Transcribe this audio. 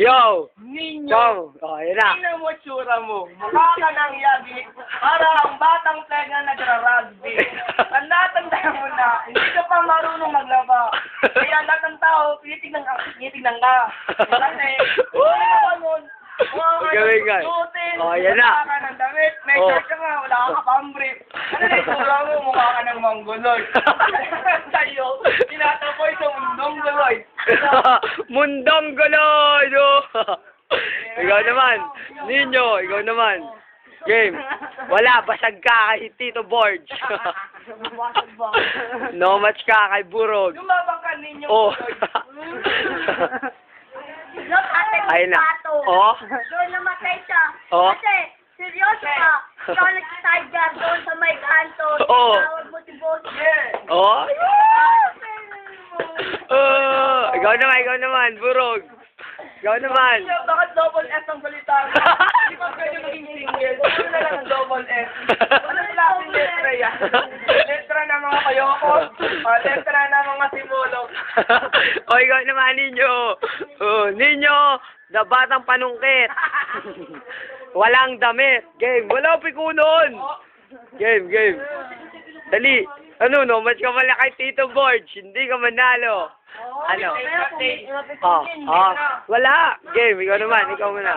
Yo! Ninyo. Chong! Oh, yun na. Tingnan mo tsura mo. Mukha ka ng yagi. Para ang batang tega nagra-rugby. Tanda mo na. Hindi ka pa marunong maglaba. Kaya lahat ng tao, tinitignan ka. Kasi, Gawin ka. Oh, yan na. Mukha ka ng damit. May Oh. shirt ka nga. Wala ka pambrief. Ano na yung tsura mo? Mukha ka ng mangguloy. Sa'yo, tinatapoy sa mundong guloy. Mundong guloy! No? Ikaw naman. Ninyo, ikaw naman. Game. Wala, basag ka kay Tito Borge. No match ka kay Burog. Lumabang ka ninyo. Oh. Look, ate, Ayun na. pato. Oh. Doon namatay siya. Oh. Kasi, seryoso ka. Ikaw nag-tiger doon sa may kanto. Oh. Tawag mo si boss. Yeah. Oh. Ikaw naman, Burog. Ikaw naman. Bakit double S ang salita mo? Hindi pa pwede maging single. Ano na lang ang double S? Ano klaseng letra yan? Letra na mga kayoko. Letra na mga simulog. O, ikaw naman, Ninyo. Oh, Ninyo, na batang panungkit. Walang damit. Game. Wala pikunon. Game. Dali. Ano, no? Mas ka pala kay Tito Borge. Hindi ka manalo. Ano? Oh. Wala. Game. Ikaw naman. Ikaw muna.